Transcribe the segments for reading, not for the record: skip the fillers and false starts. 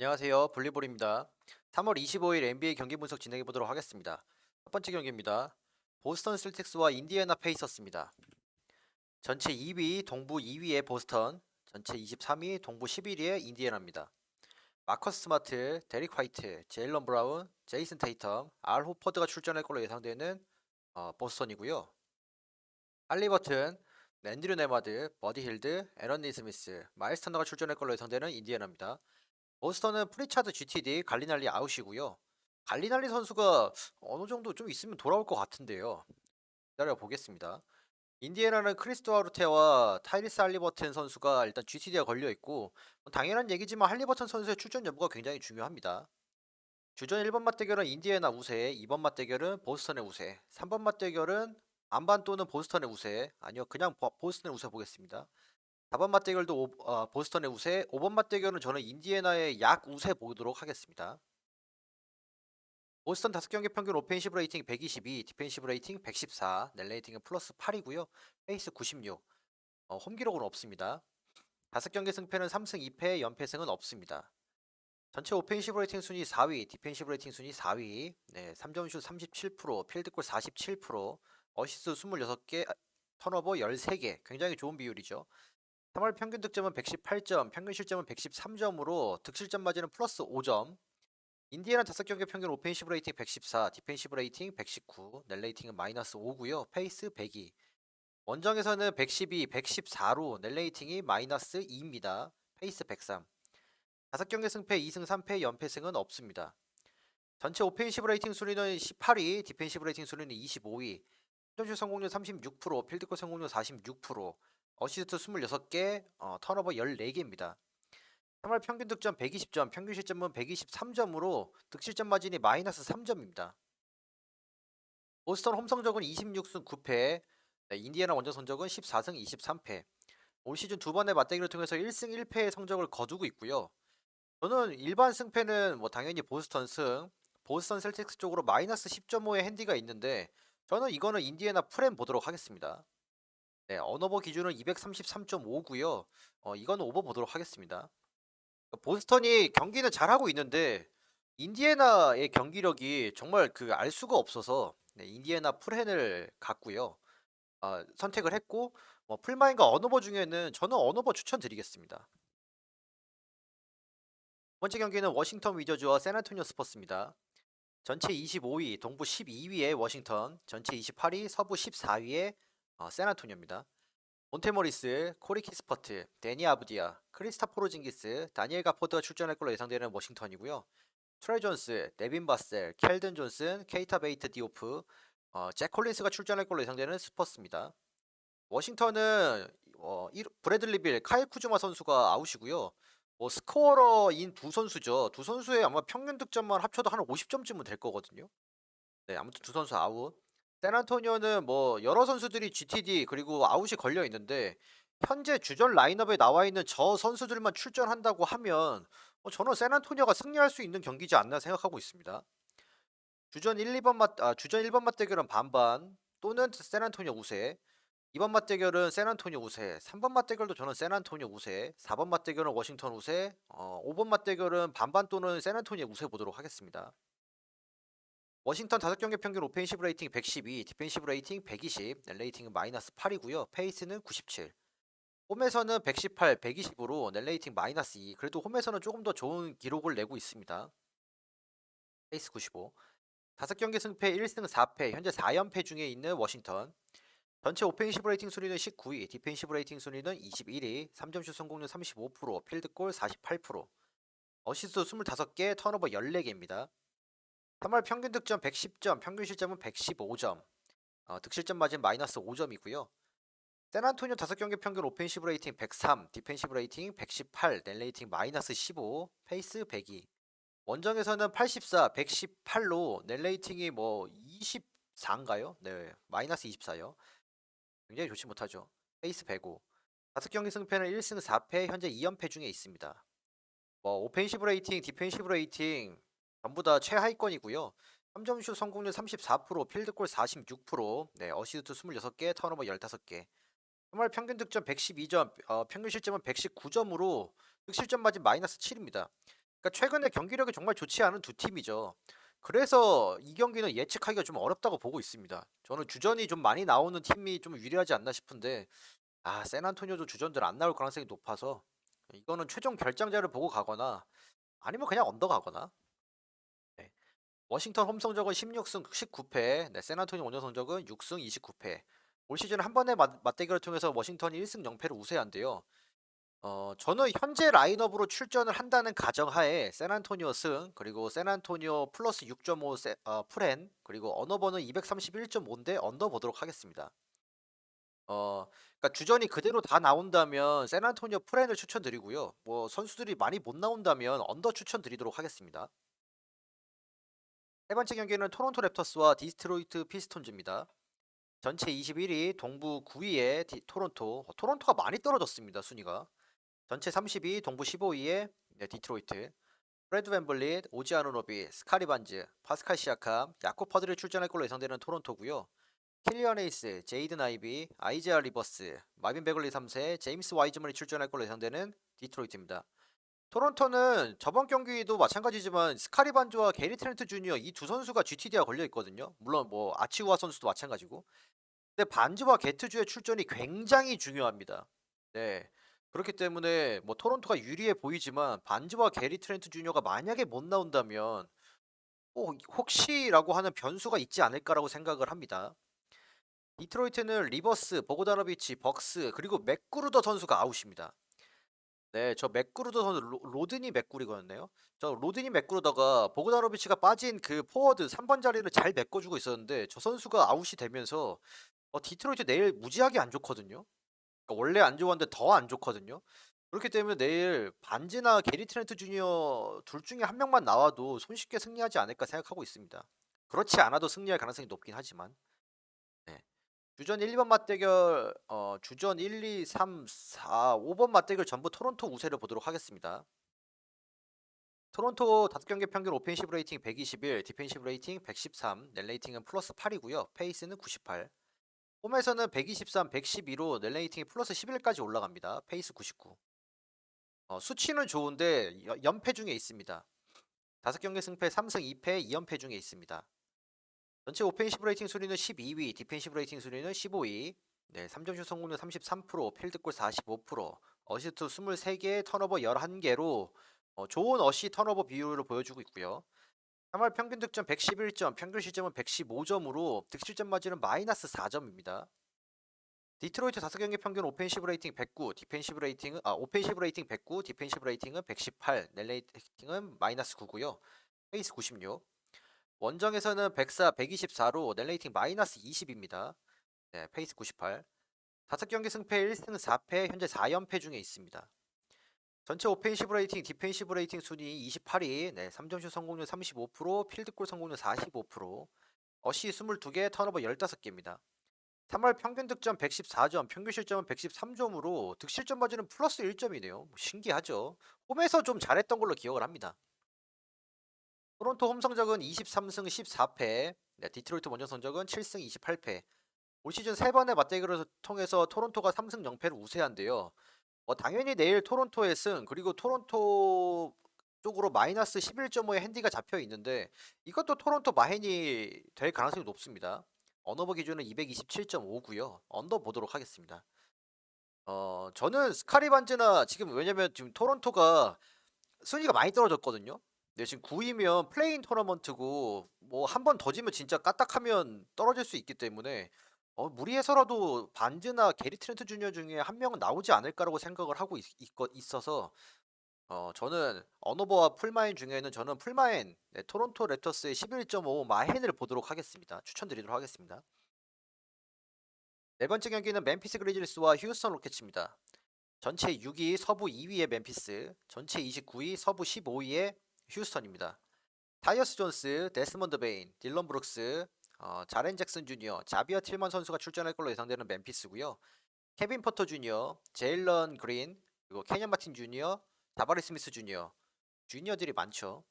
안녕하세요. 볼리볼입니다. 3월 25일 NBA 경기 분석 진행해 보도록 하겠습니다. 첫 번째 경기입니다. 보스턴 셀틱스와 인디애나 페이서스입니다. 전체 2위, 동부 2위의 보스턴, 전체 23위, 동부 11위의 인디애나입니다. 마커스 스마트, 데릭 화이트, 제일런 브라운, 제이슨 테이텀, 알 호퍼드가 출전할 걸로 예상되는 보스턴이고요. 할리버튼, 앤드류 네마드, 버디 hil드, 에런 니스미스, 마일스 터너가 출전할 걸로 예상되는 인디애나입니다. 보스턴은 프리차드 GTD, 갈리날리 아웃이고요. 갈리날리 선수가 어느 정도 좀 있으면 돌아올 것 같은데요. 기다려 보겠습니다. 인디애나는 크리스토 아루테와 타이리스 할리버튼 선수가 일단 GTD가 걸려 있고 당연한 얘기지만 할리버튼 선수의 출전 여부가 굉장히 중요합니다. 주전 1번 맞대결은 인디애나 우세, 2번 맞대결은 보스턴의 우세, 3번 맞대결은 안반 또는 보스턴의 우세, 아니요 그냥 보스턴의 우세 보겠습니다. 4번 맞대결도 보스턴의 우세, 5번 맞대결은 저는 인디애나의 약 우세 보도록 하겠습니다. 보스턴 5경기 평균 오펜시브 레이팅 122, 디펜시브 레이팅 114, net 레이팅은 플러스 8이고요. 페이스 96. 홈 기록은 없습니다. 5경기 승패는 3승 2패, 연패승은 없습니다. 전체 오펜시브 레이팅 순위 4위, 디펜시브 레이팅 순위 4위. 네, 3점슛 37%, 필드골 47%, 어시스트 26개, 턴오버 13개. 굉장히 좋은 비율이죠. 3월 평균 득점은 118점, 평균 실점은 113점으로 득실점 맞이는 플러스 5점. 인디애나 5경기 평균 오펜시브 레이팅 114, 디펜시브 레이팅 119, net 레이팅은 마이너스 5고요. 페이스 102. 원정에서는 112, 114로 net 레이팅이 마이너스 2입니다. 페이스 103. 5경기 승패 2승 3패, 연패승은 없습니다. 전체 오펜시브 레이팅 순위는 18위, 디펜시브 레이팅 순위는 25위, 점슛 성공률 36%, 필드골 성공률 46%, 어시스트 26개, 턴오버 14개입니다. 3월 평균 득점 120점, 평균 실점은 123점으로 득실점 마진이 마이너스 3점입니다. 보스턴 홈 성적은 26승 9패, 인디애나 원정 성적은 14승 23패. 올 시즌 두 번의 맞대결을 통해서 1승 1패의 성적을 거두고 있고요. 저는 일반 승패는 뭐 당연히 보스턴 승, 보스턴 셀틱스 쪽으로 마이너스 10.5의 핸디가 있는데 저는 이거는 인디애나 프렘 보도록 하겠습니다. 네, 언오버 기준은 233.5고요. 이거는 오버 보도록 하겠습니다. 보스턴이 경기는 잘하고 있는데 인디애나의 경기력이 정말 그 알 수가 없어서 네, 인디애나 풀헨을 갔고요. 선택을 했고 풀마인과 언오버 중에는 저는 언오버 추천드리겠습니다. 두 번째 경기는 워싱턴 위저즈와 샌안토니오 스퍼스입니다. 전체 25위, 동부 12위의 워싱턴, 전체 28위, 서부 14위의 샌안토니오입니다. 몬테모리스, 코리 키스퍼트, 데니 아브디아, 크리스타 포르징기스, 다니엘 가포드가 출전할 걸로 예상되는 워싱턴이고요. 트레 존스, 데빈 바셀, 켈든 존슨, 케이타 베이트 디오프, 잭 콜린스가 출전할 걸로 예상되는 스퍼스입니다. 워싱턴은 브래들리 빌, 카일 쿠즈마 선수가 아웃이고요. 스코어러인 두 선수죠. 두 선수의 아마 평균 득점만 합쳐도 한 50점쯤은 될 거거든요. 네, 아무튼 두 선수 아웃. 샌안토니오는 뭐 여러 선수들이 GTD 그리고 아웃이 걸려 있는데 현재 주전 라인업에 나와 있는 저 선수들만 출전한다고 하면 저는 샌안토니오가 승리할 수 있는 경기지 않나 생각하고 있습니다. 주전 1번 맞대결은 반반 또는 샌안토니오 우세. 2번 맞대결은 샌안토니오 우세. 3번 맞대결도 저는 샌안토니오 우세. 4번 맞대결은 워싱턴 우세. 5번 맞대결은 반반 또는 샌안토니오 우세 보도록 하겠습니다. 워싱턴 5경기 평균 오펜시브 레이팅 112, 디펜시브 레이팅 120, net 레이팅은 마이너스 8이고요. 페이스는 97. 홈에서는 118, 120으로 net 레이팅 마이너스 2. 그래도 홈에서는 조금 더 좋은 기록을 내고 있습니다. 페이스 95. 5경기 승패 1승 4패, 현재 4연패 중에 있는 워싱턴. 전체 오펜시브 레이팅 순위는 19위, 디펜시브 레이팅 순위는 21위, 3점슛 성공률 35%, 필드골 48%, 어시스트 25개, 턴오버 14개입니다. 3월 평균 득점 110점, 평균 실점은 115점, 득실점 마진 마이너스 5점이고요. 샌안토니오 5경기 평균 오펜시브 레이팅 103, 디펜시브 레이팅 118, net 레이팅 마이너스 15, 페이스 102. 원정에서는 84, 118로 net 레이팅이 뭐 24인가요? 네, 마이너스 24요. 굉장히 좋지 못하죠. 페이스 105. 5경기 승패는 1승 4패, 현재 2연패 중에 있습니다. 오펜시브 레이팅, 디펜시브 레이팅 전부 다 최하위권이고요. 3점슛 성공률 34%, 필드골 46%, 네, 어시스트 26개, 턴오버 15개. 정말 평균 득점 112점, 평균 실점은 119점으로 득실점 맞은 마이너스 7입니다. 그러니까 최근에 경기력이 정말 좋지 않은 두 팀이죠. 그래서 이 경기는 예측하기가 좀 어렵다고 보고 있습니다. 저는 주전이 좀 많이 나오는 팀이 좀 유리하지 않나 싶은데 샌안토니오도 주전들 안 나올 가능성이 높아서 이거는 최종 결장자를 보고 가거나 아니면 그냥 언더 가거나. 네. 워싱턴 홈 성적은 16승 19패, 네, 샌안토니오 원정 성적은 6승 29패. 올 시즌 한 번의 맞대결을 통해서 워싱턴이 1승 0패를 우세한데요. 저는 현재 라인업으로 출전을 한다는 가정하에 샌안토니오 승, 그리고 샌안토니오 플러스 6.5 풀엔, 그리고 언어버는 231.5인데 언더 보도록 하겠습니다. 그러니까 주전이 그대로 다 나온다면 샌안토니오 프렌을 추천드리고요. 뭐 선수들이 많이 못 나온다면 언더 추천드리도록 하겠습니다. 세 번째 경기는 토론토 랩터스와 디스트로이트 피스톤즈입니다. 전체 21위, 동부 9위에 토론토. 토론토가 많이 떨어졌습니다, 순위가. 전체 32위, 동부 15위에 디트로이트. 프레드 밴블릿, 오지 아누노비, 스카리 반즈, 파스칼 시아캄, 야코 퍼드를 출전할 걸로 예상되는 토론토고요. 킬리언 에이스, 제이든 아이비, 아이제아 리버스, 마빈 베글리 3세, 제임스 와이즈먼이 출전할 걸로 예상되는 디트로이트입니다. 토론토는 저번 경기도 마찬가지지만 스카리 반즈와 게리 트렌트 주니어 이 두 선수가 GTD가 걸려 있거든요. 물론 뭐 아치우아 선수도 마찬가지고. 근데 반즈와 게트주의 출전이 굉장히 중요합니다. 네. 그렇기 때문에 뭐 토론토가 유리해 보이지만 반즈와 게리 트렌트 주니어가 만약에 못 나온다면 혹시라고 하는 변수가 있지 않을까라고 생각을 합니다. 디트로이트는 리버스, 보고다노비치, 벅스 그리고 맥구르더 선수가 아웃입니다. 네, 저 맥구르더 선수 로드니 맥구리거였네요. 저 로드니 맥구르더가 보고다노비치가 빠진 그 포워드 3번 자리를 잘 메꿔주고 있었는데 저 선수가 아웃이 되면서 디트로이트 내일 무지하게 안 좋거든요. 그러니까 원래 안 좋았는데 더 안 좋거든요. 그렇기 때문에 내일 반지나 게리 트렌트 주니어 둘 중에 한 명만 나와도 손쉽게 승리하지 않을까 생각하고 있습니다. 그렇지 않아도 승리할 가능성이 높긴 하지만. 네. 주전 1, 2번 맞대결 주전 1, 2, 3, 4, 5번 맞대결 전부 토론토 우세를 보도록 하겠습니다. 토론토 5경기 평균 오펜시브 레이팅 121, 디펜시브 레이팅 113, net 레이팅은 플러스 8이고요. 페이스는 98. 홈에서는 123, 112로 net 레이팅이 플러스 11까지 올라갑니다. 페이스 99. 수치는 좋은데 연패 중에 있습니다. 5경기 승패 3승 2패 2연패 중에 있습니다. 전체 오펜시브 레이팅 순위는 12위, 디펜시브 레이팅 순위는 15위. 네, 3점슛 성공률 33%, 필드골 45%, 어시스트 23개, 턴오버 11개로 좋은 어시 턴오버 비율을 보여주고 있고요. 3월 평균 득점 111점, 평균 실점은 115점으로 득실점 마진은 마이너스 4점입니다. 디트로이트 5경기 평균 오펜시브 레이팅 109, 오펜시브 레이팅 109, 디펜시브 레이팅은 118, 넬 레이팅은 마이너스 9고요. 페이스 96. 원정에서는 104, 124로 넬 레이팅 마이너스 20입니다. 네, 페이스 98. 5경기 승패 1승 4패, 현재 4연패 중에 있습니다. 전체 오펜시브 레이팅, 디펜시브 레이팅 순위 28위, 네, 3점슛 성공률 35%, 필드골 성공률 45%, 어시 22개, 턴오버 15개입니다. 3월 평균 득점 114점, 평균 실점은 113점으로 득실점 마진은 플러스 1점이네요. 신기하죠? 홈에서 좀 잘했던 걸로 기억을 합니다. 토론토 홈 성적은 23승 14패, 네, 디트로이트 원정 성적은 7승 28패. 올 시즌 3번의 맞대결을 통해서 토론토가 3승 0패를 우세한데요. 당연히 내일 토론토의 승, 그리고 토론토 쪽으로 마이너스 11.5의 핸디가 잡혀 있는데 이것도 토론토 마헨이 될 가능성이 높습니다. 언어버 기준은 227.5고요. 언더 보도록 하겠습니다. 저는 스카리 반즈나 지금 왜냐면 지금 토론토가 순위가 많이 떨어졌거든요. 근데 지금 9위면 플레인 토너먼트고 뭐 한 번 더 지면 진짜 까딱하면 떨어질 수 있기 때문에 무리해서라도 반즈나 게리 트렌트 주니어 중에 한 명은 나오지 않을까라고 생각을 하고 있어서 저는 언어버와 풀마인 중에는 저는 풀마인, 네, 토론토 랩터스의 11.5 마헨을 보도록 하겠습니다. 추천드리도록 하겠습니다. 네 번째 경기는 멤피스 그리즐리스와 휴스턴 로켓츠입니다. 전체 6위 서부 2위의 멤피스, 전체 29위 서부 15위의 휴스턴입니다. 타이어스 존스, 데스먼드 베인, 딜런 브룩스, 자렌 잭슨 주니어, 자비어 틸먼 선수가 출전할 걸로 예상되는 멤피스고요. 케빈 포터 주니어, 제일런 그린, 그리고 캐년 마틴 주니어, 다바리 스미스 주니어들이 많죠.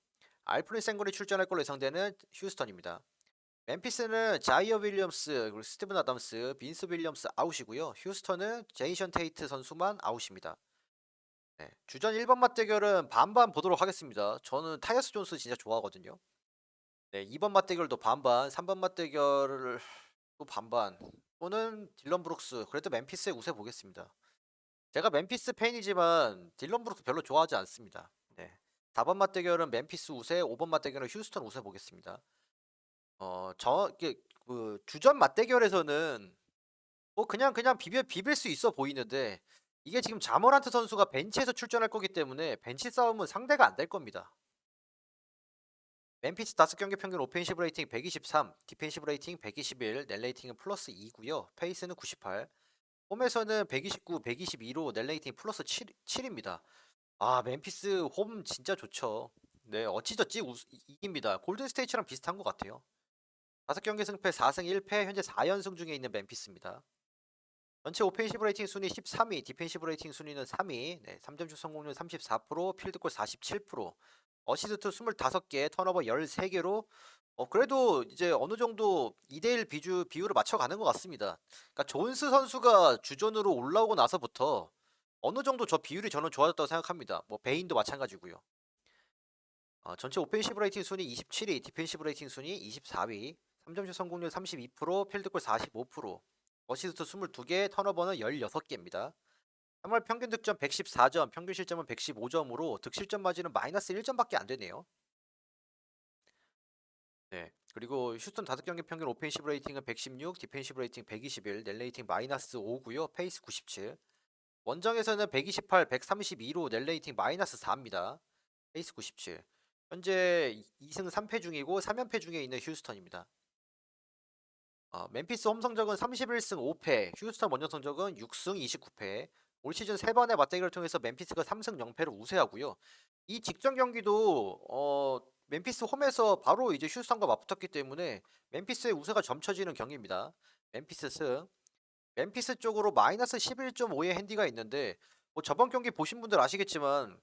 알프린 생곤이 출전할 걸로 예상되는 휴스턴입니다. 멤피스는 자이어 윌리엄스, 그리고 스티븐 아담스, 빈스 윌리엄스 아웃이고요. 휴스턴은 제이션 테이트 선수만 아웃입니다. 네. 주전 1번 맞대결은 반반 보도록 하겠습니다. 저는 타이어스 존스 진짜 좋아하거든요. 네. 2번 맞대결도 반반, 3번 맞대결을 또 반반 또는 딜런 브룩스 그래도 멤피스의 우세 보겠습니다. 제가 멤피스 팬이지만 딜런 브룩스 별로 좋아하지 않습니다. 네. 4번 맞대결은 멤피스 우세, 5번 맞대결은 휴스턴 우세 보겠습니다. 이게 그 주전 맞대결에서는 뭐 그냥 비빌 수 있어 보이는데 이게 지금 자모란트 선수가 벤치에서 출전할 거기 때문에 벤치 싸움은 상대가 안 될 겁니다. 멤피스 5경기 평균 오펜시브 레이팅 123, 디펜시브 레이팅 121, net 레이팅은 플러스 2고요. 페이스는 98. 홈에서는 129, 122로 net 레이팅 플러스 7입니다. 아, 멤피스 홈 진짜 좋죠. 네, 어찌저찌 이깁니다. 골든 스테이츠랑 비슷한 것 같아요. 5경기 승패 4승 1패, 현재 4연승 중에 있는 멤피스입니다. 전체 오펜시브 레이팅 순위 13위, 디펜시브 레이팅 순위는 3위, 네, 3점슛 성공률 34%, 필드골 47%, 어시스트 25개, 턴오버 13개로 그래도 이제 어느 정도 2대1 비율을 맞춰가는 것 같습니다. 그러니까 존스 선수가 주전으로 올라오고 나서부터 어느 정도 저 비율이 저는 좋아졌다고 생각합니다. 뭐 베인도 마찬가지고요. 전체 오펜시브 레이팅 순위 27위, 디펜시브 레이팅 순위 24위, 3점슛 성공률 32%, 필드골 45%, 어시스트 22개, 턴오버는 16개입니다. 3월 평균 득점 114점, 평균 실점은 115점으로 득실점 마진은 마이너스 1점밖에 안 되네요. 네. 그리고 휴스턴 5경기 평균 오펜시브 레이팅은 116, 디펜시브 레이팅 121, 넷 레이팅 마이너스 5고요. 페이스 97. 원정에서는 128, 132로 넷 레이팅 마이너스 4입니다. 페이스 97. 현재 2승 3패 중이고 3연패 중에 있는 휴스턴입니다. 멤피스 홈 성적은 31승 5패, 휴스턴 원정 성적은 6승 29패. 올 시즌 3번의 맞대결을 통해서 멤피스가 3승 0패로 우세하고요. 이 직전 경기도 멤피스 홈에서 바로 이제 휴스턴과 맞붙었기 때문에 멤피스의 우세가 점쳐지는 경기입니다. 멤피스 승. 멤피스 쪽으로 마이너스 11.5의 핸디가 있는데 뭐 저번 경기 보신 분들 아시겠지만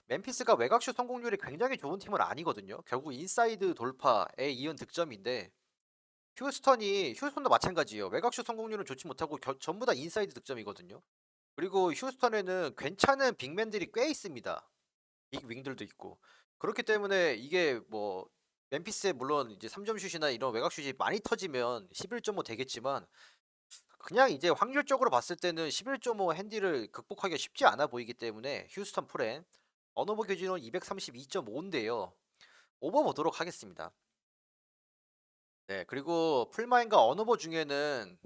멤피스가 외곽슛 성공률이 굉장히 좋은 팀은 아니거든요. 결국 인사이드 돌파에 이은 득점인데 휴스턴도 마찬가지예요. 외곽슛 성공률은 좋지 못하고 전부 다 인사이드 득점이거든요. 그리고 휴스턴에는 괜찮은 빅맨들이 꽤 있습니다. 빅 윙들도 있고. 그렇기 때문에 이게 뭐 멤피스에 물론 이제 3점 슛이나 이런 외곽 슛이 많이 터지면 11.5 되겠지만 그냥 이제 확률적으로 봤을 때는 11.5 핸디를 극복하기가 쉽지 않아 보이기 때문에 휴스턴 프렌 언어버 기준은 232.5인데요. 오버 보도록 하겠습니다. 네, 그리고 풀마인과 언어버 중에는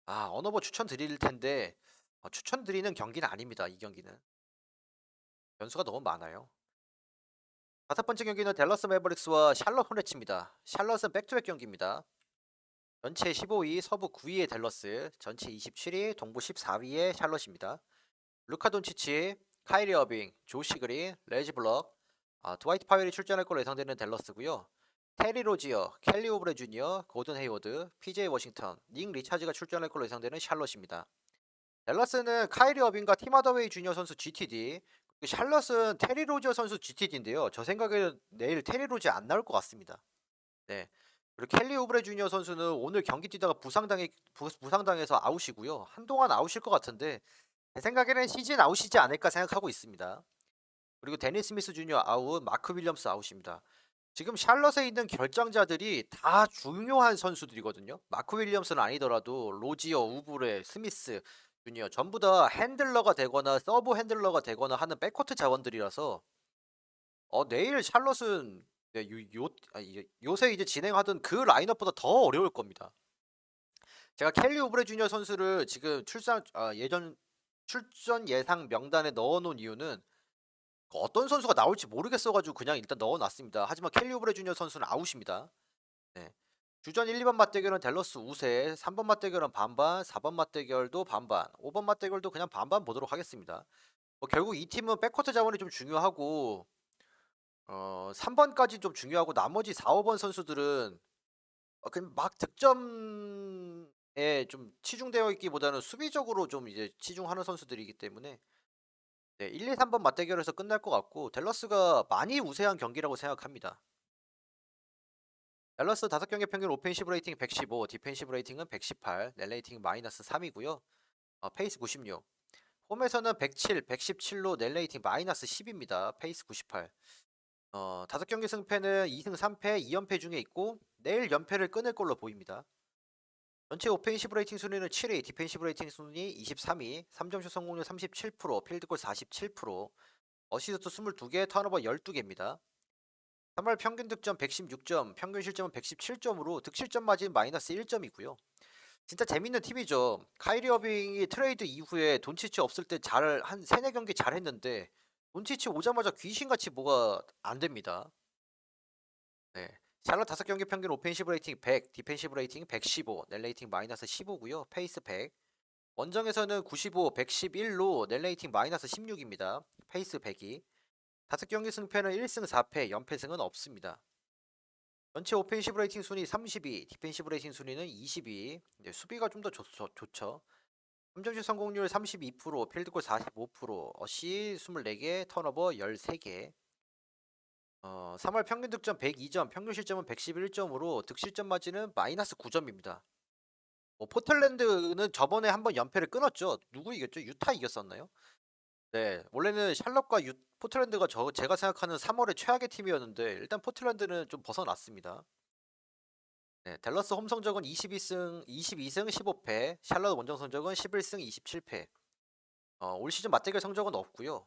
언어버 추천드릴 텐데 추천드리는 경기는 아닙니다. 이 경기는 변수가 너무 많아요. 5번째 경기는 댈러스 매버릭스와 샬럿 호네츠입니다. 샬럿은 백투백 경기입니다. 전체 15위, 서부 9위의 댈러스, 전체 27위, 동부 14위의 샬럿입니다. 루카 돈치치, 카이리 어빙, 조시 그린, 레지 블럭, 드와이트 파웰이 출전할 걸로 예상되는 댈러스고요. 테리 로지어, 켈리 오브레 주니어, 고든 헤이워드, PJ 워싱턴, 닉 리차즈가 출전할 걸로 예상되는 샬럿입니다. 댈러스는 카이리 어빙과 팀 하더웨이 주니어 선수 GTD, 샬럿은 테리 로지어 선수 GTD인데요. 저 생각에는 내일 테리 로지어 안 나올 것 같습니다. 네. 그리고 켈리 오브레 주니어 선수는 오늘 경기 뛰다가 부상당해서 아웃이고요. 한동안 아웃일 것 같은데 제 생각에는 시즌 아웃이지 않을까 생각하고 있습니다. 그리고 데니 스미스 주니어 아웃, 마크 윌리엄스 아웃입니다. 지금 샬럿에 있는 결정자들이 다 중요한 선수들이거든요. 마크 윌리엄스는 아니더라도 로지어, 우브레, 스미스 주니어 전부 다 핸들러가 되거나 서브 핸들러가 되거나 하는 백코트 자원들이라서 내일 샬럿은 네, 요새 이제 진행하던 그 라인업보다 더 어려울 겁니다. 제가 켈리 오브레 주니어 선수를 지금 예전 출전 예상 명단에 넣어놓은 이유는 어떤 선수가 나올지 모르겠어가지고 그냥 일단 넣어놨습니다. 하지만 켈리 오브레 주니어 선수는 아웃입니다. 네. 주전 1, 2번 맞대결은 댈러스 우세, 3번 맞대결은 반반, 4번 맞대결도 반반, 5번 맞대결도 그냥 반반 보도록 하겠습니다. 결국 이 팀은 백코트 자원이 좀 중요하고 3번까지 좀 중요하고 나머지 4, 5번 선수들은 그냥 막 득점에 좀 치중되어 있기보다는 수비적으로 좀 이제 치중하는 선수들이기 때문에 네, 1, 2, 3번 맞대결에서 끝날 것 같고 댈러스가 많이 우세한 경기라고 생각합니다. 댈러스 5경기 평균 오펜시브 레이팅 115, 디펜시브 레이팅은 118, 넷 레이팅 마이너스 3이고요. 페이스 96. 홈에서는 107, 117로 넷 레이팅 마이너스 10입니다. 페이스 98. 5경기 승패는 2승 3패, 2연패 중에 있고 내일 연패를 끊을 걸로 보입니다. 전체 오펜시브 레이팅 순위는 7위, 디펜시브 레이팅 순위 23위, 3점슛 성공률 37%, 필드골 47%, 어시스트 22개, 턴오버 12개입니다. 3월 평균 득점 116점, 평균 실점은 117점으로 득실점 마진 마이너스 1점이고요. 진짜 재밌는 팀이죠. 카이리 어빙이 트레이드 이후에 돈치치 없을 때 한 3-4경기 잘했는데 돈치치 오자마자 귀신같이 뭐가 안 됩니다. 네. 샬럿 5경기 평균 오펜시브 레이팅 100, 디펜시브 레이팅 115, 넷 레이팅 마이너스 15고요. 페이스 100. 원정에서는 95, 111로 넷 레이팅 마이너스 16입니다. 페이스 100이. 5경기 승패는 1승 4패, 연패승은 없습니다. 전체 오펜시브 레이팅 순위 32, 디펜시브 레이팅 순위는 22. 네, 수비가 좀 더 좋죠. 3점슛 성공률 32%, 필드골 45%, 어시 24개, 턴오버 13개. 3월 평균 득점 102점, 평균 실점은 111점으로 득실점 마진은 마이너스 9점입니다. 포틀랜드는 저번에 한번 연패를 끊었죠. 누구 이겼죠? 유타 이겼었나요? 네, 원래는 샬럿과 포틀랜드가 제가 생각하는 3월의 최악의 팀이었는데 일단 포틀랜드는 좀 벗어났습니다. 네, 댈러스 홈 성적은 22승 15패, 샬럿 원정 성적은 11승 27패. 올 시즌 맞대결 성적은 없고요.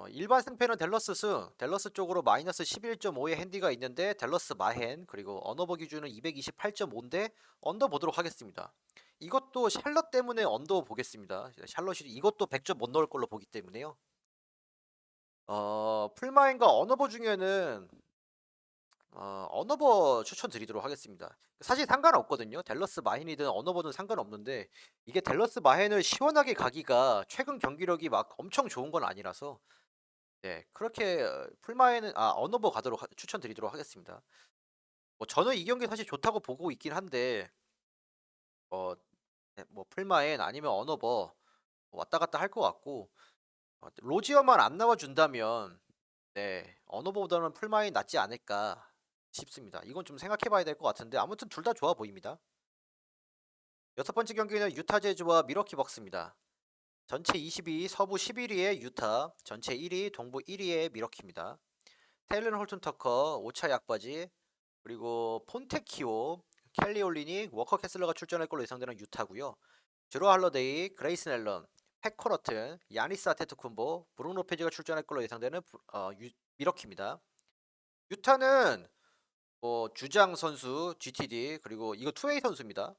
일반 승패는 댈러스 쪽으로 마이너스 11.5의 핸디가 있는데 댈러스 마헨, 그리고 언어버 기준은 228.5인데 언더 보도록 하겠습니다. 이것도 샬럿 때문에 언더 보겠습니다. 샬럿이 이것도 100점 못 넣을 걸로 보기 때문에요. 풀마인과 언어버 중에는 언어버 추천드리도록 하겠습니다. 사실 상관없거든요. 댈러스 마헨이든 언어버든 상관없는데 이게 댈러스 마헨을 시원하게 가기가 최근 경기력이 막 엄청 좋은 건 아니라서 네, 그렇게 풀마에는 언어버 가도록 추천드리도록 하겠습니다. 뭐 저는 이 경기 사실 좋다고 보고 있긴 한데 어, 네, 뭐 풀마엔 아니면 언어버 왔다 갔다 할 것 같고 로지어만 안 나와준다면 네, 언어버보다는 풀마엔 낫지 않을까 싶습니다. 이건 좀 생각해봐야 될 것 같은데 아무튼 둘 다 좋아 보입니다. 6번째 경기는 유타 재즈와 미러키 벅스입니다. 전체 22위, 서부 11위의 유타, 전체 1위, 동부 1위의 미러키입니다. 테일런 홀튼 터커, 오차 약바지, 그리고 폰테키오, 켈리 올리닉, 워커 캐슬러가 출전할 걸로 예상되는 유타고요. 드로 할러데이, 그레이슨 앨런, 팩 커러튼, 야니스 아테토쿤보, 브룩 로페즈가 출전할 걸로 예상되는 미러키입니다. 유타는 주장 선수 GTD, 그리고 이거 투웨이 선수입니다.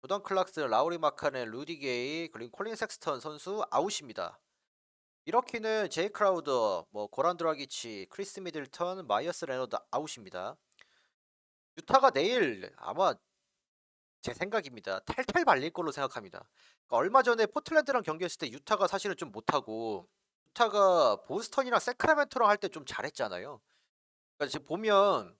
조던 클락스, 라우리 마카넨, 루디 게이, 그리고 콜린 섹스턴 선수 아웃입니다. 미러키는 제이 크라우더, 고란 드라기치, 크리스 미들턴, 마이어스 레너드 아웃입니다. 유타가 내일 아마 제 생각입니다. 탈탈 말릴 걸로 생각합니다. 그러니까 얼마 전에 포틀랜드랑 경기했을 때 유타가 사실은 좀 못하고 유타가 보스턴이랑 세크라멘토랑 할 때 좀 잘했잖아요. 그러니까 지금 보면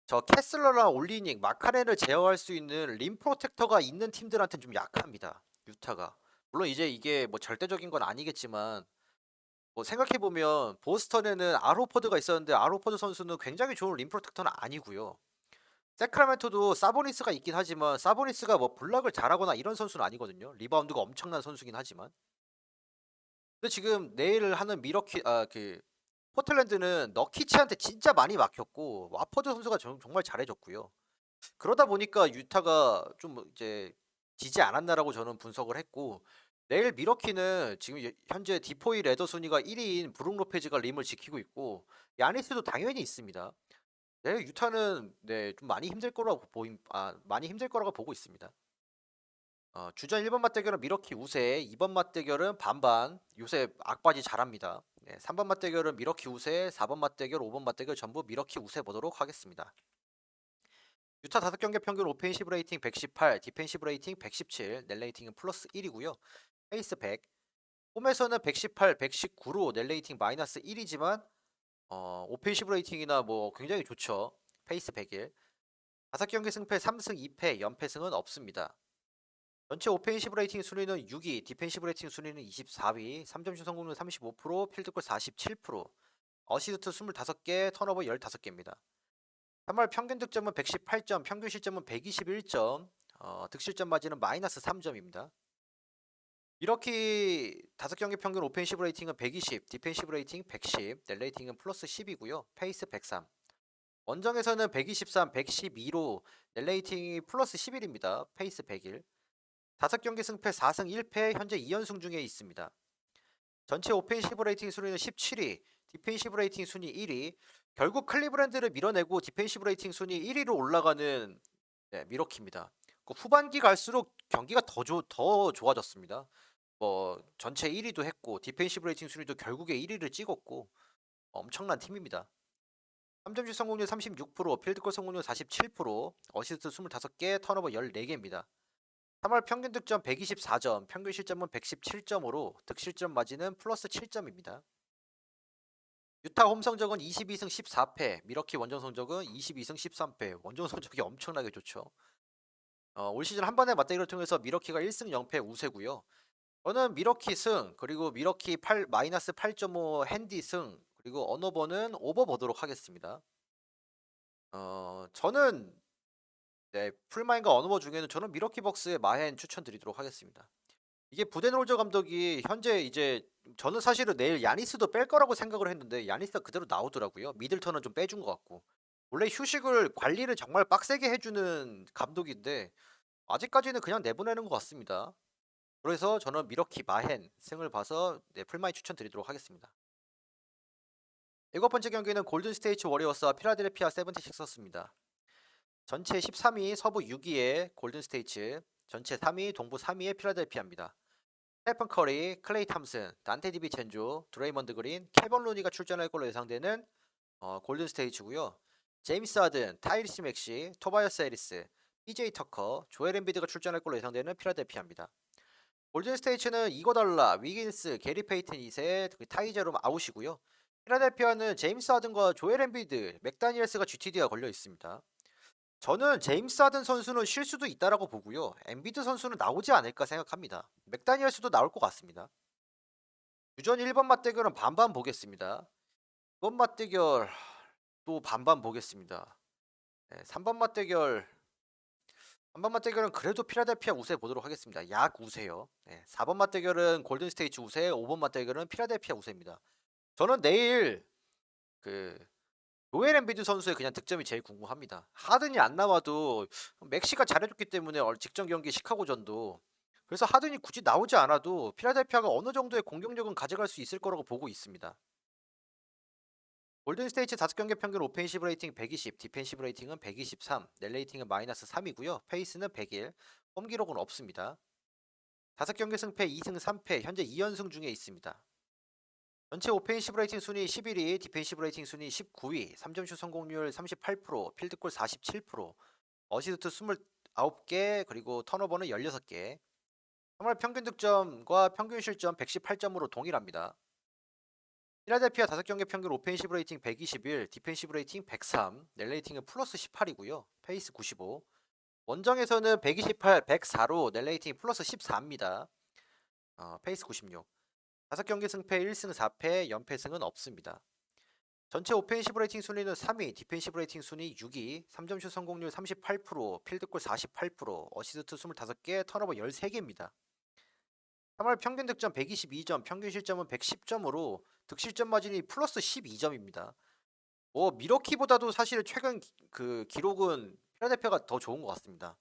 저 캐슬러랑 올리닉, 마카렌을 제어할 수 있는 림 프로텍터가 있는 팀들한테는 좀 약합니다. 유타가. 물론 이제 이게 뭐 절대적인 건 아니겠지만 생각해보면 보스턴에는 아로퍼드가 있었는데 아로퍼드 선수는 굉장히 좋은 림 프로텍터는 아니고요. 세크라멘토도 사보니스가 있긴 하지만 사보니스가 뭐 블락을 잘하거나 이런 선수는 아니거든요. 리바운드가 엄청난 선수긴 하지만. 근데 지금 내일 하는 포틀랜드는 너키치한테 진짜 많이 막혔고 와퍼드 선수가 정말 잘해줬고요. 그러다 보니까 유타가 좀 이제 지지 않았나라고 저는 분석을 했고 내일 미러키는 지금 현재 디포이 레더 순위가 1위인 브룩 로페즈가 림을 지키고 있고 야니스도 당연히 있습니다. 네, 유타는 네, 좀 많이 힘들 거라고 보고 있습니다. 주전 1번 맞대결은 미러키 우세, 2번 맞대결은 반반. 요새 악바지 잘합니다. 네, 3번 맞대결은 미러키 우세, 4번 맞대결, 5번 맞대결 전부 미러키 우세 보도록 하겠습니다. 유타 5경기 평균 오펜시브 레이팅 118, 디펜시브 레이팅 117, 넷 레이팅은 플러스 1이고요. 페이스 100. 홈에서는 118, 119로 넷 레이팅 마이너스 1이지만 오펜시브 레이팅이나 굉장히 좋죠. 페이스 101. 5경기 승패 3승 2패, 연패승은 없습니다. 전체 오펜시브 레이팅 순위는 6위, 디펜시브 레이팅 순위는 24위, 3점슛 성공률 35%, 필드골 47%, 어시스트 25개, 턴오버 15개입니다. 3월 평균 득점은 118점, 평균 실점은 121점, 득실점 마진은 마이너스 3점입니다. 이렇게 5경기 평균 오펜시브 레이팅은 120, 디펜시브 레이팅 110, 넷 레이팅은 플러스 10이고요. 페이스 103. 원정에서는 123, 112로 넷 레이팅이 플러스 11입니다. 페이스 101. 5경기 승패 4승 1패 현재 2연승 중에 있습니다. 전체 오펜시브 레이팅 순위는 17위, 디펜시브 레이팅 순위 1위. 결국 클리브랜드를 밀어내고 디펜시브 레이팅 순위 1위로 올라가는 미러키입니다. 후반기 갈수록 경기가 더 좋아졌습니다. 뭐 전체 1위도 했고 디펜시브 레이팅 순위도 결국에 1위를 찍었고 엄청난 팀입니다. 3점슛 성공률 36%, 필드골 성공률 47%, 어시스트 25개, 턴오버 14개입니다. 3월 평균 득점 124점, 평균 실점은 117점으로 득실점 마진은 플러스 7점입니다. 유타 홈 성적은 22승 14패, 미러키 원정 성적은 22승 13패, 원정 성적이 엄청나게 좋죠. 올 시즌 한 번의 맞대결을 통해서 미러키가 1승 0패 우세고요. 저는 미러키 승, 그리고 미러키 마이너스 8.5 핸디 승, 그리고 언어버는 오버 보도록 하겠습니다. 저는 풀마인과 언어버 중에는 저는 미러키 벅스의 마헨 추천드리도록 하겠습니다. 이게 부덴롤저 감독이 현재 이제 저는 사실은 내일 야니스도 뺄 거라고 생각을 했는데 야니스가 그대로 나오더라고요. 미들턴은 좀 빼준 것 같고. 원래 휴식을 관리를 정말 빡세게 해주는 감독인데 아직까지는 그냥 내보내는 것 같습니다. 그래서 저는 미러키 마헨 승을 봐서 풀마인 추천드리도록 하겠습니다. 7번째 경기는 골든스테이트 워리어스와 필라델피아 세븐티식서스입니다. 전체 13위 서부 6위의 골든스테이트, 전체 3위 동부 3위의 필라델피아입니다. 스테픈 커리, 클레이 탐슨, 단테 디비첸조, 드레이먼드 그린, 케번 루니가 출전할 걸로 예상되는 골든스테이트고요. 제임스 하든, 타이리스 맥시, 토바이어스 해리스, PJ 터커, 조엘 엠비드가 출전할 걸로 예상되는 필라델피아입니다. 골든스테이트는 이거달라, 위긴스, 게리 페이튼 2세, 타이제롬 아웃이고요. 필라델피아는 제임스 하든과 조엘 엠비드, 맥다니엘스가 GTD가 걸려 있습니다. 저는 제임스 하든 선수는 쉴 수도 있다라고 보고요. 엠비드 선수는 나오지 않을까 생각합니다. 맥다니엘스도 나올 것 같습니다. 유전 1번 맞대결은 반반 보겠습니다. 2번 맞대결 또 반반 보겠습니다. 3번 맞대결 3번 맞대결은 그래도 필라델피아 우세 보도록 하겠습니다. 약 우세요. 4번 맞대결은 골든스테이트 우세, 5번 맞대결은 필라델피아 우세입니다. 저는 내일 조엘 엠비드 선수의 그냥 득점이 제일 궁금합니다. 하든이 안 나와도 맥시가 잘해줬기 때문에 직전 경기 시카고전도 그래서 하든이 굳이 나오지 않아도 필라델피아가 어느 정도의 공격력은 가져갈 수 있을 거라고 보고 있습니다. 골든스테이트 5경기 평균 오펜시브 레이팅 120, 디펜시브 레이팅은 123, 넷 레이팅은 마이너스 3이고요. 페이스는 101, 홈 기록은 없습니다. 5경기 승패 2승 3패, 현재 2연승 중에 있습니다. 전체 오펜시브 레이팅 순위 11위, 디펜시브 레이팅 순위 19위, 3점슛 성공률 38%, 필드골 47%, 어시스트 29개, 그리고 턴오버는 16개. 정말 평균 득점과 평균 실점 118점으로 동일합니다. 필라델피아 5경기 평균 오펜시브 레이팅 121, 디펜시브 레이팅 103, 넷 레이팅은 플러스 18이고요. 페이스 95. 원정에서는 128, 104로 넷 레이팅 플러스 14입니다. 페이스 96. 5경기 승패 1승 4패, 연패승은 없습니다. 전체 오펜시브 레이팅 순위는 3위, 디펜시브 레이팅 순위 6위, 3점슛 성공률 38%, 필드골 48%, 어시스트 25개, 턴오버 13개입니다. 3월 평균 득점 122점, 평균 실점은 110점으로 득실점 마진이 플러스 12점입니다. 미러키보다도 사실 최근 기록은 필라델피아가 더 좋은 것 같습니다.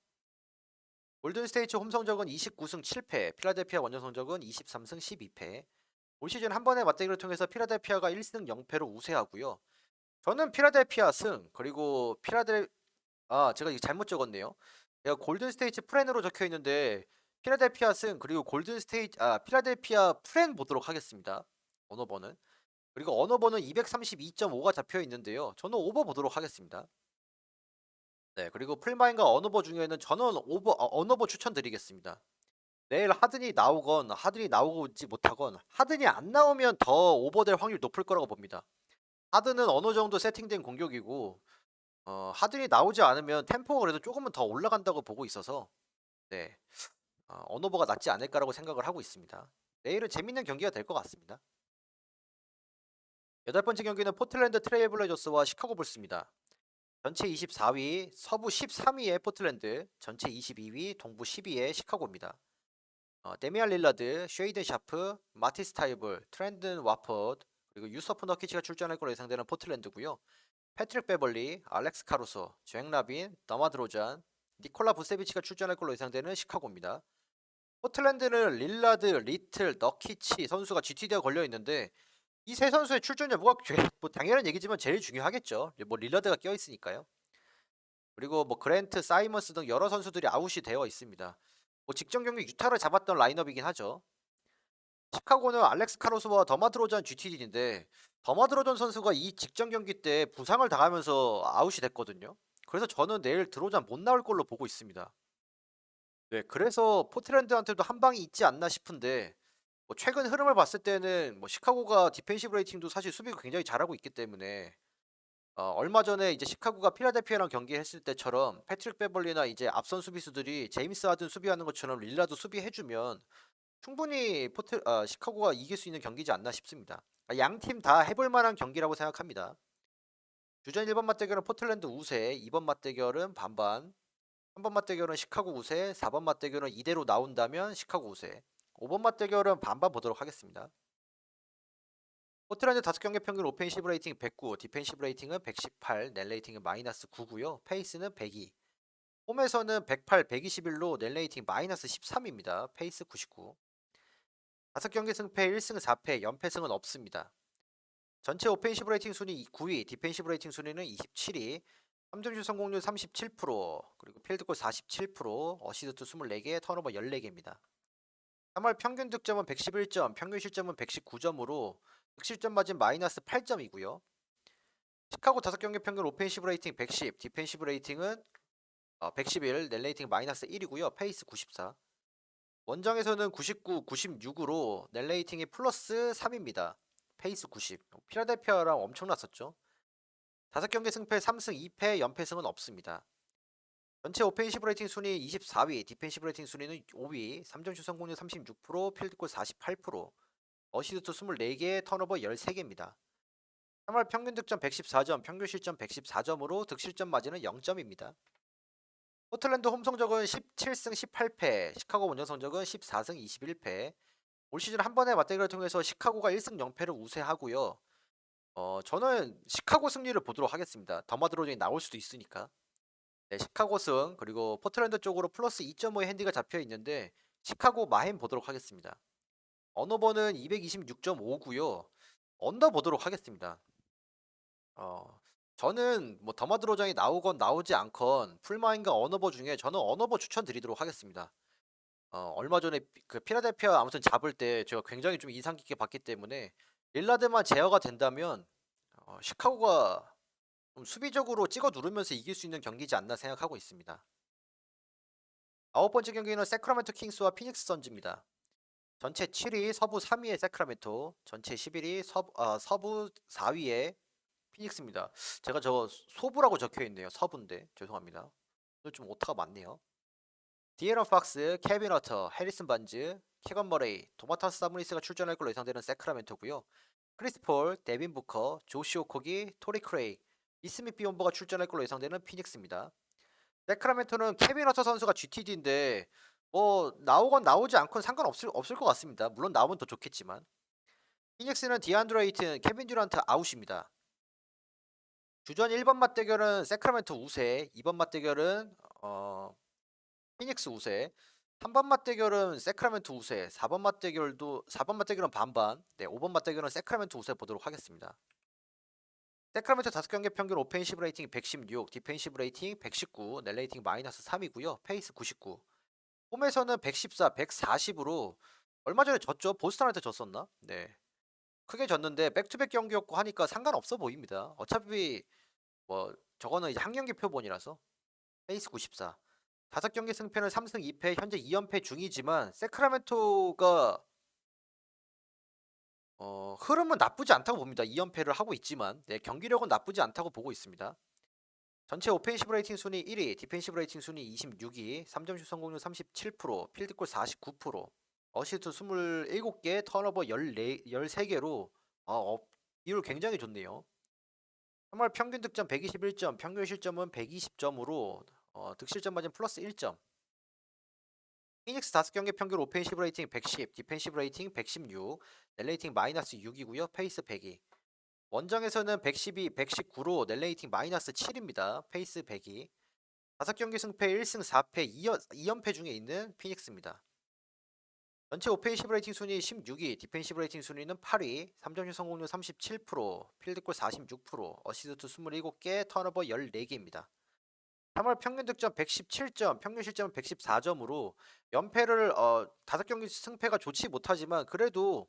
골든스테이트 홈 성적은 29승 7패, 필라델피아 원정 성적은 23승 12패. 올 시즌 한 번의 맞대결을 통해서 필라델피아가 1승 0패로 우세하고요. 저는 필라델피아 승, 그리고 제가 이거 잘못 적었네요. 제가 골든스테이트 프렌으로 적혀 있는데 필라델피아 승, 그리고 필라델피아 프렌 보도록 하겠습니다. 언어버는. 그리고 언어버는 232.5가 잡혀 있는데요. 저는 오버 보도록 하겠습니다. 그리고 풀마인과 언어버 중에는 저는 언어버 추천드리겠습니다. 내일 하든이 나오건 하든이 나오지 못하건 하든이 안 나오면 더 오버될 확률 높을 거라고 봅니다. 하든은 어느 정도 세팅된 공격이고 하든이 나오지 않으면 템포가 그래도 조금은 더 올라간다고 보고 있어서 언어버가 낫지 않을까라고 생각을 하고 있습니다. 내일은 재밌는 경기가 될 것 같습니다. 8번째 경기는 포틀랜드 트레일블레이저스와 시카고 불스입니다. 전체 24위, 서부 13위의 포틀랜드, 전체 22위, 동부 12위의 시카고입니다. 데미안 릴라드, 쉐이든 샤프, 마티스 타이블, 트렌든 와퍼드, 그리고 유서프 너키치가 출전할 걸로 예상되는 포틀랜드고요. 패트릭 베벌리, 알렉스 카루소, 조앵 라빈, 더마 드로잔, 니콜라 부세비치가 출전할 걸로 예상되는 시카고입니다. 포틀랜드는 릴라드, 리틀, 너키치 선수가 GTD가 걸려 있는데 이 세 선수의 출전 여부가 뭐 당연한 얘기지만 제일 중요하겠죠. 뭐 릴라드가 껴 있으니까요. 그리고 뭐 그랜트, 사이먼스 등 여러 선수들이 아웃이 되어 있습니다. 뭐 직전 경기 유타를 잡았던 라인업이긴 하죠. 시카고는 알렉스 카루소와 더마드로잔 GTD인데 더마드로잔 선수가 이 직전 경기 때 부상을 당하면서 아웃이 됐거든요. 그래서 저는 내일 드로잔 못 나올 걸로 보고 있습니다. 네, 그래서 포틀랜드한테도 한 방이 있지 않나 싶은데 뭐 최근 흐름을 봤을 때는 뭐 시카고가 디펜시브 레이팅도 사실 수비가 굉장히 잘하고 있기 때문에 얼마 전에 이제 시카고가 필라델피아랑 경기했을 때처럼 패트릭 베벌리나 이제 앞선 수비수들이 제임스 하든 수비하는 것처럼 릴라도 수비해주면 충분히 시카고가 이길 수 있는 경기지 않나 싶습니다. 양 팀 다 해볼 만한 경기라고 생각합니다. 주전 1번 맞대결은 포틀랜드 우세, 2번 맞대결은 반반, 3번 맞대결은 시카고 우세, 4번 맞대결은 이대로 나온다면 시카고 우세, 5번 맞대결은 반반 보도록 하겠습니다. 포틀랜드 5경기 평균 오펜시브 레이팅 109, 디펜시브 레이팅은 118, net 레이팅은 마이너스 9고요. 페이스는 102. 홈에서는 108, 121로 net 레이팅 마이너스 13입니다. 페이스 99. 5경기 승패 1승 4패, 연패승은 없습니다. 전체 오펜시브 레이팅 순위 9위, 디펜시브 레이팅 순위는 27위, 3점슛 성공률 37%, 그리고 필드골 47%, 어시스트 24개, 턴오버 14개입니다. 3월 평균 득점은 111점, 평균 실점은 119점으로 득실점 마진 마이너스 8점이고요. 시카고 5경기 평균 오펜시브 레이팅 110, 디펜시브 레이팅은 111, net 레이팅 마이너스 1이고요. 페이스 94. 원정에서는 99, 96으로 net 레이팅이 플러스 3입니다. 페이스 90. 필라델피아랑 엄청났었죠. 5경기 승패 3승 2패, 연패승은 없습니다. 전체 오펜시브 레이팅 순위 24위, 디펜시브 레이팅 순위는 5위, 3점슛 성공률 36%, 필드골 48%, 어시스트 24개, 턴오버 13개입니다. 3월 평균 득점 114점, 평균 실점 114점으로 득실점 마진은 0점입니다. 포틀랜드 홈 성적은 17승 18패, 시카고 원정 성적은 14승 21패. 올 시즌 한 번의 맞대결을 통해서 시카고가 1승 0패를 우세하고요. 저는 시카고 승리를 보도록 하겠습니다. 더마드로전이 나올 수도 있으니까. 네, 시카고 승, 그리고 포틀랜드 쪽으로 플러스 2.5의 핸디가 잡혀 있는데 시카고 마햄 보도록 하겠습니다. 언어버는 226.5고요. 언더 보도록 하겠습니다. 저는 뭐 더마드로장이 나오건 나오지 않건 풀마인과 언어버 중에 저는 언어버 추천드리도록 하겠습니다. 얼마 전에 그 필라델피아 아무튼 잡을 때 제가 굉장히 좀 인상 깊게 봤기 때문에 릴라드만 제어가 된다면 시카고가 좀 수비적으로 찍어 누르면서 이길 수 있는 경기지 않나 생각하고 있습니다. 9번째 경기는 세크라멘토 킹스와 피닉스 선즈입니다. 전체 7위, 서부 3위의 세크라멘토, 전체 11위, 서부 4위의 피닉스입니다. 제가 저 소부라고 적혀 있네요. 서부인데 죄송합니다. 오늘 좀 오타가 많네요. 디에런 팍스, 케빈 허터, 해리슨 반즈, 캐건 머레이, 도마타스 사무니스가 출전할 걸로 예상되는 세크라멘토고요. 크리스 폴, 데빈 부커, 조시 오코기, 토리 크레이, 이스미 비온버가 출전할 걸로 예상되는 피닉스입니다. 세크라멘토는 케빈 허터 선수가 GTD인데 뭐 나오건 나오지 않건 상관없을 것 같습니다. 물론 나오면 더 좋겠지만. 피닉스는 디안드레 에이튼, 케빈 듀란트 아웃입니다. 주전 1번 맞대결은 세크라멘토 우세, 2번 맞대결은 피닉스 우세, 3번 맞대결은 세크라멘토 우세, 4번 맞대결은 반반, 네, 5번 맞대결은 세크라멘토 우세 보도록 하겠습니다. 세크라멘토 5경기 평균 오펜시브 레이팅 116, 디펜시브 레이팅 119, net 레이팅 마이너스 3이고요. 페이스 99. 홈에서는 114, 140으로 얼마 전에 졌죠? 보스턴한테 졌었나? 네. 크게 졌는데 백투백 경기였고 하니까 상관없어 보입니다. 어차피 뭐 저거는 이제 한 경기 표본이라서 페이스 94. 5경기 승패는 3승 2패, 현재 2연패 중이지만 세크라멘토가 흐름은 나쁘지 않다고 봅니다. 2연패를 하고 있지만 네, 경기력은 나쁘지 않다고 보고 있습니다. 전체 오펜시브 레이팅 순위 1위, 디펜시브 레이팅 순위 26위, 3점슛 성공률 37%, 필드골 49%, 어시스트 27개, 턴오버 13개로 비율 굉장히 좋네요. 3월 평균 득점 121점, 평균 실점은 120점으로 득실점 마진 플러스 1점. 피닉스 5경기 평균 오펜시브 레이팅 110, 디펜시브 레이팅 116, net 레이팅 마이너스 6이고요. 페이스 102. 원정에서는 112, 119로 net 레이팅 마이너스 7입니다. 페이스 102. 5경기 승패 1승 4패 2연패 중에 있는 피닉스입니다. 전체 오펜시브 레이팅 순위 16위, 디펜시브 레이팅 순위는 8위, 3점슛 성공률 37%, 필드골 46%, 어시스트 27개, 턴오버 14개입니다. 3월 평균 득점 117점, 평균 실점은 114점으로 연패를 5경기 승패가 좋지 못하지만 그래도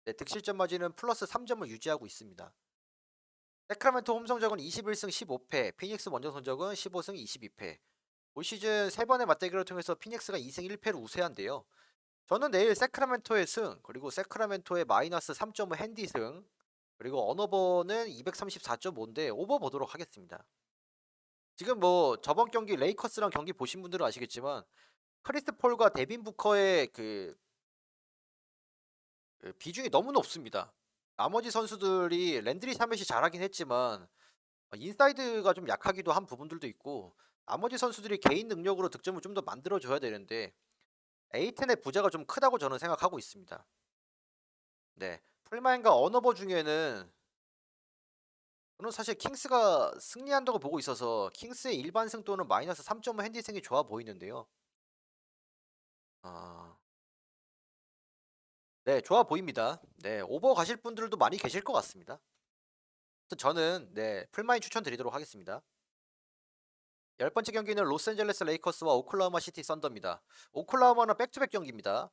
네, 득실점 마진은 플러스 3점을 유지하고 있습니다. 세크라멘토 홈 성적은 21승 15패, 피닉스 원정 성적은 15승 22패. 올 시즌 3번의 맞대결을 통해서 피닉스가 2승 1패로 우세한데요. 저는 내일 세크라멘토의 승, 그리고 세크라멘토의 마이너스 3.5 핸디 승, 그리고 언어버는 234.5인데 오버 보도록 하겠습니다. 지금 뭐 저번 경기 레이커스랑 경기 보신 분들은 아시겠지만 크리스 폴과 데빈 부커의 그 비중이 너무 높습니다. 나머지 선수들이 랜드리 샤met이 잘하긴 했지만 인사이드가 좀 약하기도 한 부분들도 있고 나머지 선수들이 개인 능력으로 득점을 좀 더 만들어줘야 되는데 에이튼의 부재가 좀 크다고 저는 생각하고 있습니다. 네, 풀마인과 언어버 중에는 저는 사실 킹스가 승리한다고 보고 있어서 킹스의 일반승 또는 마이너스 3.5 핸디승이 좋아 보이는데요. 아, 네, 좋아 보입니다. 네, 오버 가실 분들도 많이 계실 것 같습니다. 저는 네, 풀마인 추천드리도록 하겠습니다. 10번째 경기는 로스앤젤레스 레이커스와 오클라호마 시티 썬더입니다. 오클라호마는 백투백 경기입니다.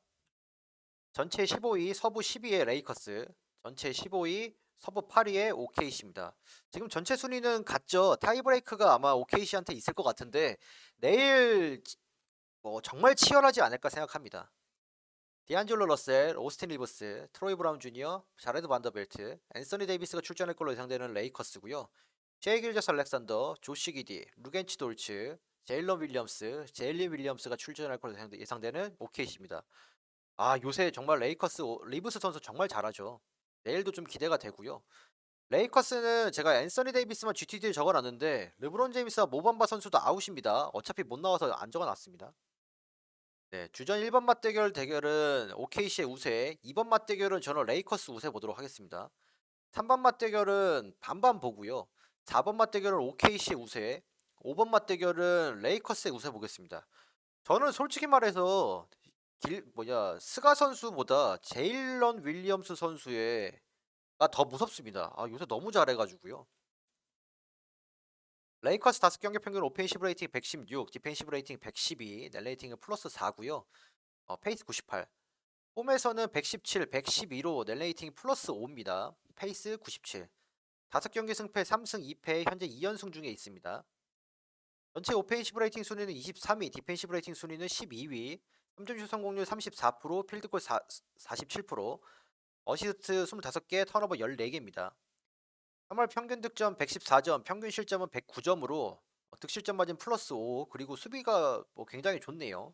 전체 15위, 서부 12위의 레이커스, 전체 15위, 서부 8위의 OKC입니다. 지금 전체 순위는 같죠. 타이브레이크가 아마 OKC한테 있을 것 같은데 내일 뭐 정말 치열하지 않을까 생각합니다. 디안젤로 러셀, 오스틴 리버스, 트로이 브라운 주니어, 자레드 반더벨트, 앤서니 데이비스가 출전할 걸로 예상되는 레이커스고요. 제이 길저스 알렉산더, 조시 기디, 루겐치 돌츠, 제일런 윌리엄스, 제일린 윌리엄스가 출전할 걸로 예상되는 OKC입니다. 아, 요새 정말 레이커스 리브스 선수 정말 잘하죠. 내일도 좀 기대가 되고요. 레이커스는 제가 앤서니 데이비스만 GTD에 적어놨는데 르브론 제임스와 모밤바 선수도 아웃입니다. 어차피 못 나와서 안 적어놨습니다. 네, 주전 1번 맞대결은 OKC의 우세, 2번 맞대결은 저는 레이커스 우세 보도록 하겠습니다. 3번 맞대결은 반반 보고요. 4번 맞대결은 OKC의 우세, 5번 맞대결은 레이커스의 우세 보겠습니다. 저는 솔직히 말해서 스가 선수보다 제일런 윌리엄스 선수의 더 무섭습니다. 아, 요새 너무 잘해가지고요. 레이커스 5경기 평균 오펜시브 레이팅 116, 디펜시브 레이팅 112, net 레이팅은 플러스 4고요. 페이스 98. 홈에서는 117, 112로 net 레이팅 플러스 5입니다. 페이스 97. 5경기 승패 3승 2패 현재 2연승 중에 있습니다. 전체 오펜시브 레이팅 순위는 23위, 디펜시브 레이팅 순위는 12위, 3점슛 성공률 34%, 필드골 47%, 어시스트 25개, 턴오버 14개입니다. 3월 평균 득점 114점, 평균 실점은 109점으로 득실점 마진 플러스 5, 그리고 수비가 굉장히 좋네요.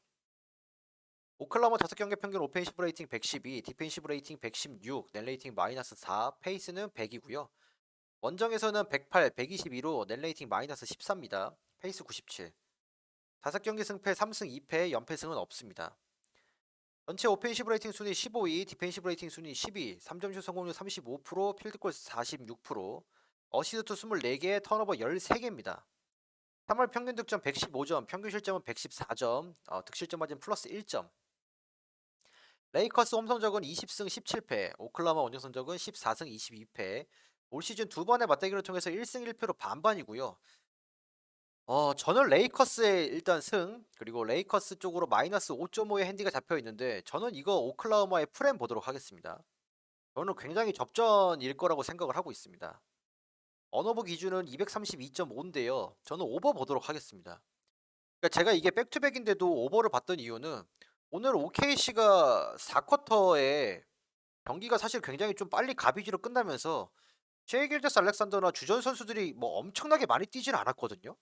오클라호마 5경기 평균 오펜시브 레이팅 112, 디펜시브 레이팅 116, net 레이팅 마이너스 4, 페이스는 100이고요. 원정에서는 108, 122로 net 레이팅 마이너스 14입니다. 페이스 97. 5경기 승패 3승 2패, 연패승은 없습니다. 전체 오펜시브 레이팅 순위 15위, 디펜시브 레이팅 순위 10위, 3점슛 성공률 35%, 필드골 46%, 어시스트 24개, 턴오버 13개입니다. 3월 평균 득점 115점, 평균 실점은 114점, 득실점 마진 플러스 1점. 레이커스 홈 성적은 20승 17패, 오클라호마 원정 성적은 14승 22패. 올 시즌 두 번의 맞대결을 통해서 1승 1패로 반반이고요. 저는 레이커스의 일단 승, 그리고 레이커스 쪽으로 마이너스 5.5의 핸디가 잡혀 있는데 저는 이거 오클라호마의 프렘 보도록 하겠습니다. 저는 굉장히 접전일 거라고 생각을 하고 있습니다. 언어버 기준은 232.5인데요. 저는 오버 보도록 하겠습니다. 그러니까 제가 이게 백투백인데도 오버를 봤던 이유는 오늘 OKC가 4쿼터에 경기가 사실 굉장히 좀 빨리 가비지로 끝나면서 셰이 길저스 알렉산더나 주전 선수들이 뭐 엄청나게 많이 뛰질 않았거든요.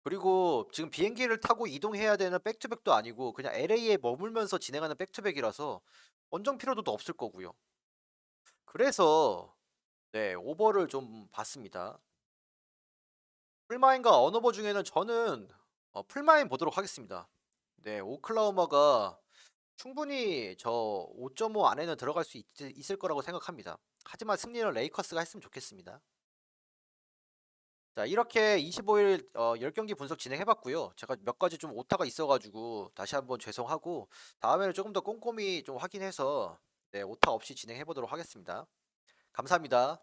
그리고 지금 비행기를 타고 이동해야 되는 백투백도 아니고 그냥 LA에 머물면서 진행하는 백투백이라서 원정 피로도도 없을 거고요. 그래서 네, 오버를 좀 봤습니다. 풀마인과 언어버 중에는 저는 풀마인 보도록 하겠습니다. 네, 오클라호마가 충분히 저 5.5 안에는 들어갈 수 있을 거라고 생각합니다. 하지만 승리는 레이커스가 했으면 좋겠습니다. 자, 이렇게 25일 10경기 분석 진행해 봤고요. 제가 몇 가지 좀 오타가 있어 가지고 다시 한번 죄송하고 다음에는 조금 더 꼼꼼히 좀 확인해서 네, 오타 없이 진행해 보도록 하겠습니다. 감사합니다.